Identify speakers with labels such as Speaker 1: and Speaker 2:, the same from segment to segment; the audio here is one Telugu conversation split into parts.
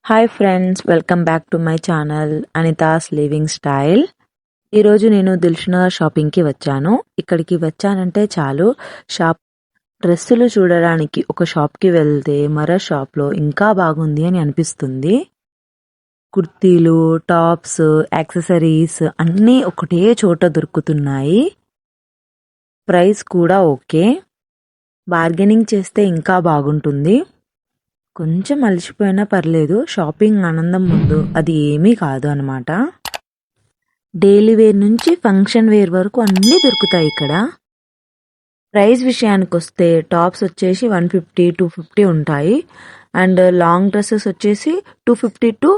Speaker 1: Hi friends, welcome back to my channel Anita's living style. ఈరోజు నేను దిల్షుక్నగర్ షాపింగ్కి వచ్చాను. ఇక్కడికి వచ్చానంటే చాలు, డ్రెస్సులు చూడడానికి ఒక షాప్కి వెళ్తే మరో షాప్లో ఇంకా బాగుంది అని అనిపిస్తుంది. కుర్తీలు, టాప్స్, యాక్సెసరీస్ అన్నీ ఒకటే చోట దొరుకుతున్నాయి. ప్రైస్ కూడా ఓకే. బార్గెనింగ్ చేస్తే ఇంకా బాగుంటుంది. కొంచెం అలసిపోయినా పర్లేదు, షాపింగ్ ఆనందం ముందు అది ఏమీ కాదు అనమాట. డైలీ వేర్ నుంచి ఫంక్షన్ వేర్ వరకు అన్నీ దొరుకుతాయి ఇక్కడ. ప్రైస్ విషయానికి వస్తే టాప్స్ వచ్చేసి 150-250 ఉంటాయి. అండ్ లాంగ్ డ్రెస్సెస్ వచ్చేసి 250 to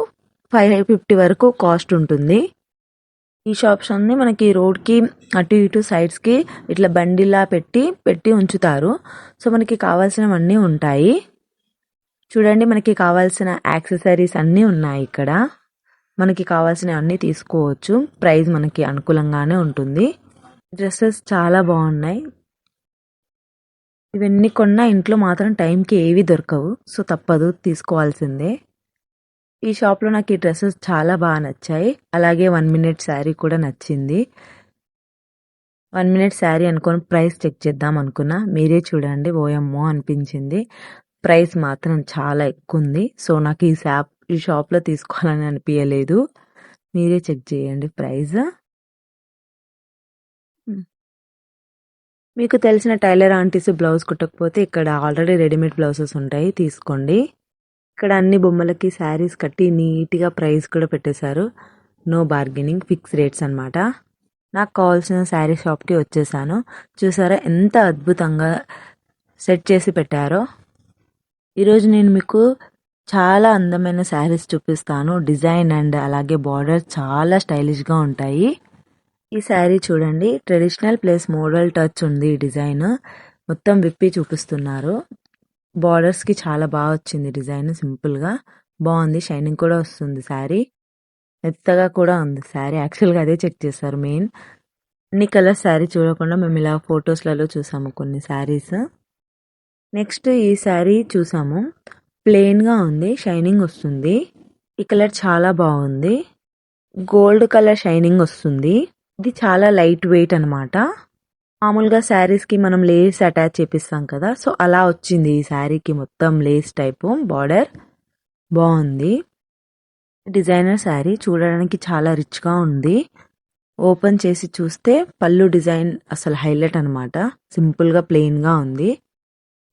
Speaker 1: 550 వరకు కాస్ట్ ఉంటుంది. ఈ షాప్స్ అన్ని మనకి రోడ్కి అటు ఇటు సైడ్స్కి ఇట్లా బండిలా పెట్టి ఉంచుతారు. సో మనకి కావాల్సినవన్నీ ఉంటాయి. చూడండి, మనకి కావాల్సిన యాక్సెసరీస్ అన్నీ ఉన్నాయి ఇక్కడ. మనకి కావాల్సిన అన్నీ తీసుకోవచ్చు. ప్రైస్ మనకి అనుకూలంగానే ఉంటుంది. డ్రెస్సెస్ చాలా బాగున్నాయి. ఇవన్నీ కొన్నా ఇంట్లో మాత్రం టైంకి ఏవి దొరకవు, సో తప్పదు, తీసుకోవాల్సిందే. ఈ షాప్లో నాకు ఈ డ్రెస్సెస్ చాలా బాగా నచ్చాయి. అలాగే 1 minute శారీ కూడా నచ్చింది. 1 minute శారీ అనుకొని ప్రైస్ చెక్ చేద్దాం అనుకున్నా. మీరే చూడండి, ఓయమ్మో అనిపించింది. ప్రైస్ మాత్రం చాలా ఎక్కువ ఉంది. సో నాకు ఈ షాప్లో తీసుకోవాలని అనిపించలేదు. మీరే చెక్ చేయండి ప్రైస్. మీకు తెలిసిన టైలర్ ఆంటీస్ బ్లౌజ్ కుట్టకపోతే ఇక్కడ ఆల్రెడీ రెడీమేడ్ బ్లౌజెస్ ఉంటాయి, తీసుకోండి. ఇక్కడ అన్ని బొమ్మలకి శారీస్ కట్టి నీట్గా ప్రైస్ కూడా పెట్టేశారు. నో బార్గెనింగ్, ఫిక్స్ రేట్స్ అనమాట. నాకు కావాల్సిన శారీ షాప్కి వచ్చేసాను. చూసారా ఎంత అద్భుతంగా సెట్ చేసి పెట్టారో. ఈరోజు నేను మీకు చాలా అందమైన శారీస్ చూపిస్తాను. డిజైన్ అండ్ అలాగే బార్డర్ చాలా స్టైలిష్గా ఉంటాయి. ఈ శారీ చూడండి, ట్రెడిషనల్ ప్లస్ మోడల్ టచ్ ఉంది. డిజైన్ మొత్తం విప్పి చూపిస్తున్నారు. బార్డర్స్కి చాలా బాగా వచ్చింది డిజైన్, సింపుల్గా బాగుంది. షైనింగ్ కూడా వస్తుంది. శారీ మెత్తగా కూడా ఉంది. శారీ యాక్చువల్గా అదే చెక్ చేశారు మెయిన్. అన్ని కలర్స్ శారీ చూడకుండా మేము ఇలా ఫొటోస్లలో చూసాము కొన్ని శారీస్. నెక్స్ట్ ఈ శారీ చూసాము, ప్లెయిన్గా ఉంది, షైనింగ్ వస్తుంది. ఈ కలర్ చాలా బాగుంది, గోల్డ్ కలర్ షైనింగ్ వస్తుంది. ఇది చాలా లైట్ వెయిట్ అనమాట. మామూలుగా శారీస్కి మనం లేస్ అటాచ్ చేపిస్తాం కదా, సో అలా వచ్చింది ఈ శారీకి. మొత్తం లేస్ టైపు బార్డర్ బాగుంది. డిజైనర్ శారీ చూడడానికి చాలా రిచ్గా ఉంది. ఓపెన్ చేసి చూస్తే పళ్ళు డిజైన్ అసలు హైలైట్ అనమాట. సింపుల్గా ప్లెయిన్గా ఉంది.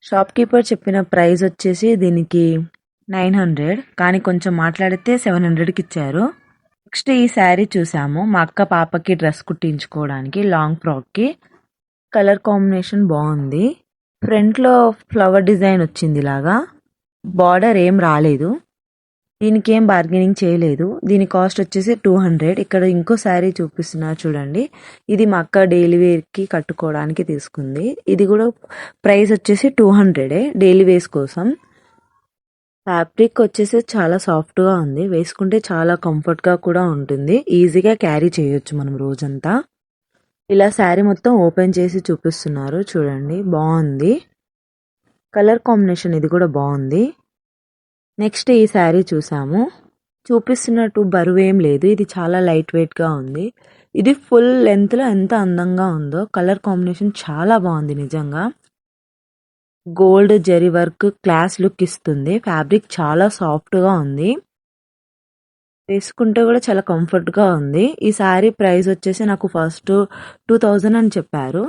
Speaker 1: షాప్ కీపర్ చెప్పిన ప్రైస్ వచ్చేసి దీనికి 900, కానీ కొంచెం మాట్లాడితే 700కి ఇచ్చారు. నెక్స్ట్ ఈ శారీ చూసాము, మా అక్క పాపకి డ్రెస్ కుట్టించుకోవడానికి లాంగ్ ఫ్రాక్కి. కలర్ కాంబినేషన్ బాగుంది. ఫ్రంట్లో ఫ్లవర్ డిజైన్ వచ్చింది ఇలాగా. బార్డర్ ఏం రాలేదు. దీనికి ఏం బార్గెనింగ్ చేయలేదు. దీని కాస్ట్ వచ్చేసి 200. ఇక్కడ ఇంకో శారీ చూపిస్తున్నారు చూడండి, ఇది మా అక్క డైలీ వేర్కి కట్టుకోవడానికి తీసుకుంది. ఇది కూడా ప్రైస్ వచ్చేసి 200 డైలీ వేర్స్ కోసం. ఫ్యాబ్రిక్ వచ్చేసి చాలా సాఫ్ట్గా ఉంది, వేసుకుంటే చాలా కంఫర్ట్గా కూడా ఉంటుంది. ఈజీగా క్యారీ చేయొచ్చు మనం రోజంతా. ఇలా శారీ మొత్తం ఓపెన్ చేసి చూపిస్తున్నారు చూడండి, బాగుంది. కలర్ కాంబినేషన్ ఇది కూడా బాగుంది. నెక్స్ట్ ఈ శారీ చూసాము, చూపిస్తున్నట్టు బరువేం లేదు. ఇది చాలా లైట్ వెయిట్గా ఉంది. ఇది ఫుల్ లెంత్లో ఎంత అందంగా ఉందో. కలర్ కాంబినేషన్ చాలా బాగుంది నిజంగా. Gold zari work class look ఇస్తుంది. ఫ్యాబ్రిక్ చాలా సాఫ్ట్గా ఉంది, వేసుకుంటే కూడా చాలా కంఫర్ట్గా ఉంది. ఈ శారీ ప్రైస్ వచ్చేసి నాకు ఫస్ట్ 2000 అని చెప్పారు.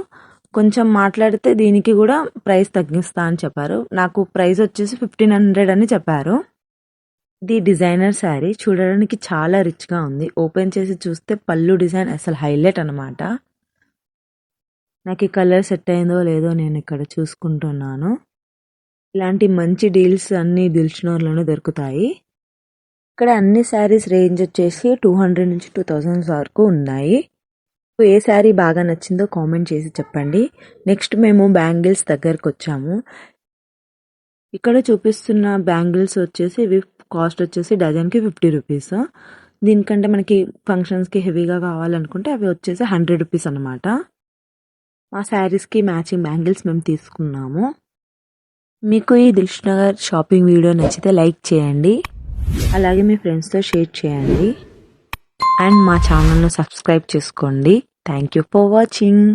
Speaker 1: కొంచెం మాట్లాడితే దీనికి కూడా ప్రైస్ తగ్గిస్తా అని చెప్పారు. నాకు ప్రైస్ వచ్చేసి 1500 అని చెప్పారు. ఇది డిజైనర్ శారీ, చూడడానికి చాలా రిచ్గా ఉంది. ఓపెన్ చేసి చూస్తే పళ్ళు డిజైన్ అసలు హైలైట్ అనమాట. నాకు ఈ కలర్ సెట్ అయిందో లేదో నేను ఇక్కడ చూసుకుంటున్నాను. ఇలాంటి మంచి డీల్స్ అన్ని దిల్షుక్నగర్లోనే దొరుకుతాయి. ఇక్కడ అన్ని శారీస్ రేంజ్ వచ్చేసి 200 నుంచి 2000 వరకు ఉన్నాయి. ఏ శారీ బాగా నచ్చిందో కామెంట్ చేసి చెప్పండి. నెక్స్ట్ మేము బ్యాంగిల్స్ దగ్గరకు వచ్చాము. ఇక్కడ చూపిస్తున్న బ్యాంగిల్స్ వచ్చేసి ఇవి కాస్ట్ వచ్చేసి డజన్కి 50 రూపీస్. దీనికంటే మనకి ఫంక్షన్స్కి హెవీగా కావాలనుకుంటే అవి వచ్చేసి 100 రూపీస్ అనమాట. మా శారీస్కి మ్యాచింగ్ బ్యాంగిల్స్ మేము తీసుకున్నాము. మీకు ఈ దిల్షుక్నగర్ షాపింగ్ వీడియో నచ్చితే లైక్ చేయండి, అలాగే మీ ఫ్రెండ్స్తో షేర్ చేయండి అండ్ మా ఛానల్ను సబ్స్క్రైబ్ చేసుకోండి. Thank you for watching.